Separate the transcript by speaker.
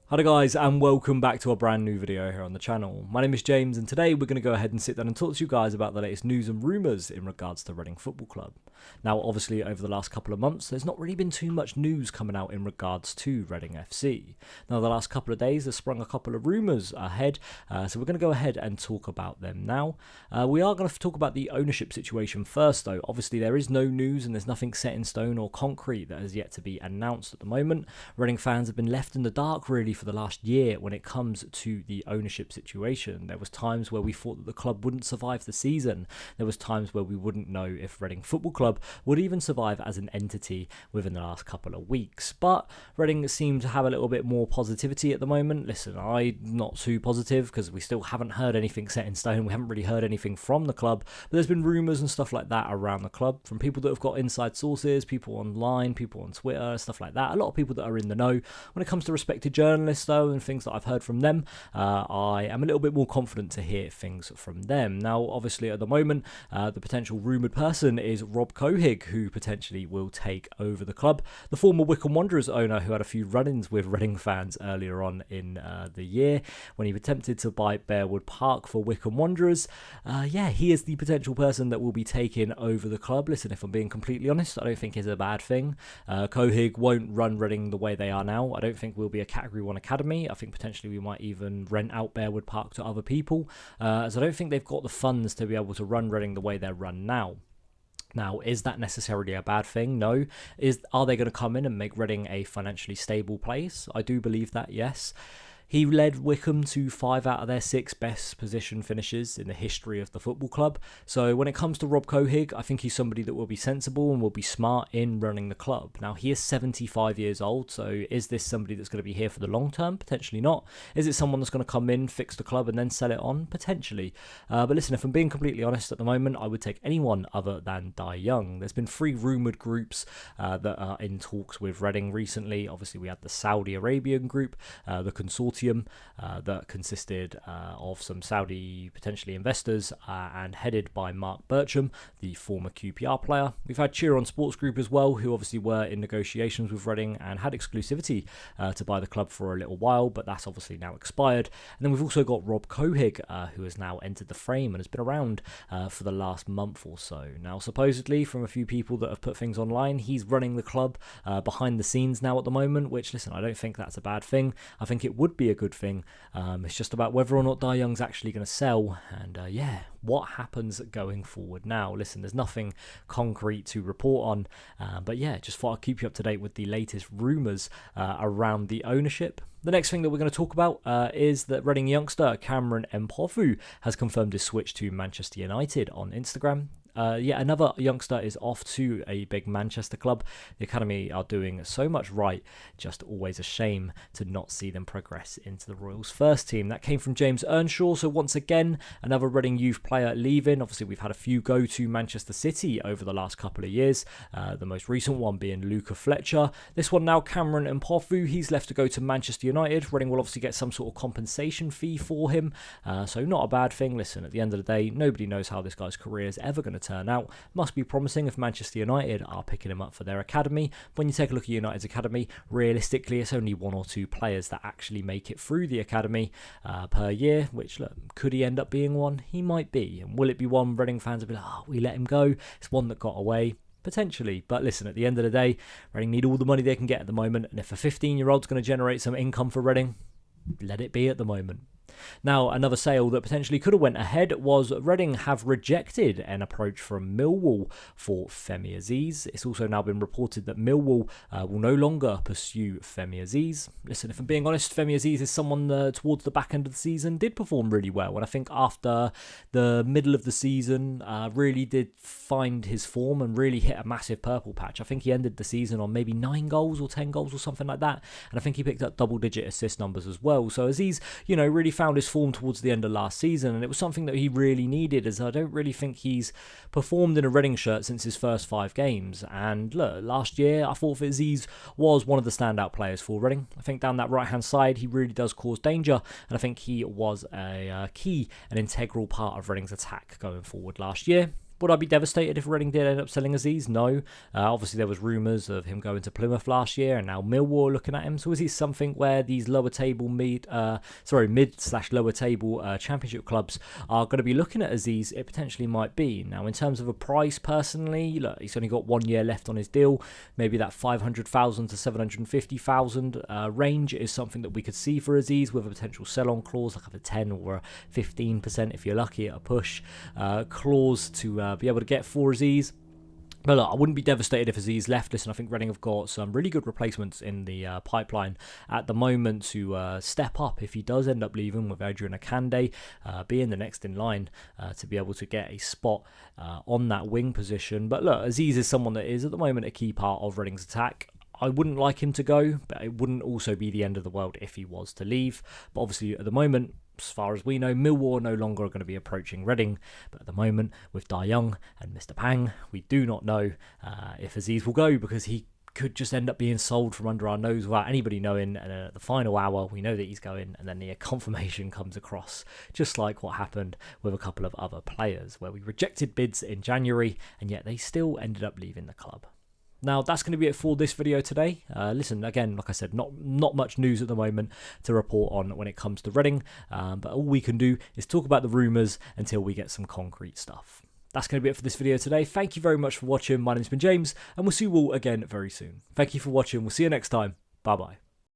Speaker 1: Hi guys, and welcome back to a brand new video here on the channel. My name is James, and today we're going to go ahead and sit down and talk to you guys about the latest news and rumours in regards to Reading Football Club. Now obviously over the last couple of months there's not really been too much news coming out in regards to Reading FC. Now the last couple of days there's sprung a couple of rumours ahead, so we're going to go ahead and talk about them now. We are going to talk about the ownership situation first though. Obviously there is no news and there's nothing set in stone or concrete that has yet to be announced at the moment. Reading fans have been left in the dark really for the last year when it comes to the ownership situation. There was times where we thought that the club wouldn't survive the season. There was times where we wouldn't know if Reading Football Club would even survive as an entity within the last couple of weeks. But Reading seem to have a little bit more positivity at the moment. Listen, I'm not too positive because we still haven't heard anything set in stone. We haven't really heard anything from the club, but there's been rumours and stuff like that around the club from people that have got inside sources, people online, people on Twitter, stuff like that. A lot of people that are in the know. When it comes to respected journalists though, and things that I've heard from them, I am a little bit more confident to hear things from them. Now obviously at the moment the potential rumoured person is Rob Cohig, who potentially will take over the club. The former Wycombe Wanderers owner who had a few run-ins with Reading fans earlier on in the year when he attempted to buy Bearwood Park for Wycombe Wanderers. Yeah, he is the potential person that will be taking over the club. Listen, if I'm being completely honest, I don't think it's a bad thing. Cohig won't run Reading the way they are now. I don't think we'll be a Category 1 academy. I think potentially we might even rent out Bearwood Park to other people, as I don't think they've got the funds to be able to run Reading the way they're run now. Now, is that necessarily a bad thing? No. Are they going to come in and make Reading a financially stable place? I do believe that, yes. He led Wycombe to 5 out of their 6 best position finishes in the history of the football club. So when it comes to Rob Cohig, I think he's somebody that will be sensible and will be smart in running the club. Now, he is 75 years old, so is this somebody that's going to be here for the long term? Potentially not. Is it someone that's going to come in, fix the club and then sell it on? Potentially. But listen, if I'm being completely honest at the moment, I would take anyone other than Dai Young. There's been 3 rumoured groups that are in talks with Reading recently. Obviously, we had the Saudi Arabian group, the consortium that consisted of some Saudi potentially investors and headed by Mark Bircham, the former QPR player. We've had Cheer On Sports Group as well, who obviously were in negotiations with Reading and had exclusivity to buy the club for a little while, but that's obviously now expired. And then we've also got Rob Cohig, who has now entered the frame and has been around for the last month or so. Now, supposedly, from a few people that have put things online, he's running the club behind the scenes now at the moment, which, listen, I don't think that's a bad thing. I think it would be a good thing. It's just about whether or not Dai Young's actually going to sell, and yeah, what happens going forward now. Listen, there's nothing concrete to report on, but yeah, just thought I'd keep you up to date with the latest rumours around the ownership. The next thing that we're going to talk about is that Reading youngster Cameron Mpofu has confirmed his switch to Manchester United on Instagram. Yet another youngster is off to a big Manchester club. The academy are doing so much right, just always a shame to not see them progress into the Royals first team. That came from James Earnshaw, so once again, another Reading youth player leaving. Obviously, we've had a few go to Manchester City over the last couple of years, the most recent one being Luca Fletcher. This one now, Cameron Mpofu, he's left to go to Manchester United. Reading will obviously get some sort of compensation fee for him, so not a bad thing. Listen, at the end of the day, nobody knows how this guy's career is ever going to turn out. Must be promising if Manchester United are picking him up for their academy. When you take a look at United's academy, realistically it's only 1 or 2 players that actually make it through the academy per year, which look, could he end up being one? He might be. And will it be one Reading fans will be like, oh, we let him go, it's one that got away? Potentially, but listen, at the end of the day, Reading need all the money they can get at the moment, and if a 15-year-old's going to generate some income for Reading, let it be at the moment. Now, another sale that potentially could have went ahead was Reading have rejected an approach from Millwall for Femi Azeez. It's also now been reported that Millwall will no longer pursue Femi Azeez. Listen, if I'm being honest, Femi Azeez is someone that towards the back end of the season did perform really well, and I think after the middle of the season really did find his form and really hit a massive purple patch. I think he ended the season on maybe 9 goals or 10 goals or something like that, and I think he picked up double-digit assist numbers as well. So Azeez, really found his form towards the end of last season, and it was something that he really needed, as I don't really think he's performed in a Reading shirt since his first 5 games. And look, last year I thought Azeez was one of the standout players for Reading. I think down that right hand side he really does cause danger, and I think he was a key and integral part of Reading's attack going forward last year. Would I be devastated if Reading did end up selling Azeez? No. Obviously, there was rumours of him going to Plymouth last year, and now Millwall looking at him. So is he something where these mid/lower table championship clubs are going to be looking at Azeez? It potentially might be. Now, in terms of a price, personally, look, he's only got 1 year left on his deal. Maybe that 500,000 to 750,000 range is something that we could see for Azeez, with a potential sell-on clause, like a 10 or a 15% if you're lucky at a push clause to be able to get for Azeez. But look, I wouldn't be devastated if Azeez left. Listen, I think Reading have got some really good replacements in the pipeline at the moment to step up if he does end up leaving, with Adrian Akande being the next in line to be able to get a spot on that wing position. But look, Azeez is someone that is at the moment a key part of Reading's attack. I wouldn't like him to go, but it wouldn't also be the end of the world if he was to leave. But obviously, at the moment, as far as we know, Millwall are no longer going to be approaching Reading. But at the moment, with Da Young and Mr. Pang, we do not know if Azeez will go, because he could just end up being sold from under our nose without anybody knowing. And then at the final hour, we know that he's going, and then the confirmation comes across, just like what happened with a couple of other players, where we rejected bids in January, and yet they still ended up leaving the club. Now, that's going to be it for this video today. Listen, again, like I said, not much news at the moment to report on when it comes to Reading, but all we can do is talk about the rumours until we get some concrete stuff. That's going to be it for this video today. Thank you very much for watching. My name's been James, and we'll see you all again very soon. Thank you for watching. We'll see you next time. Bye-bye.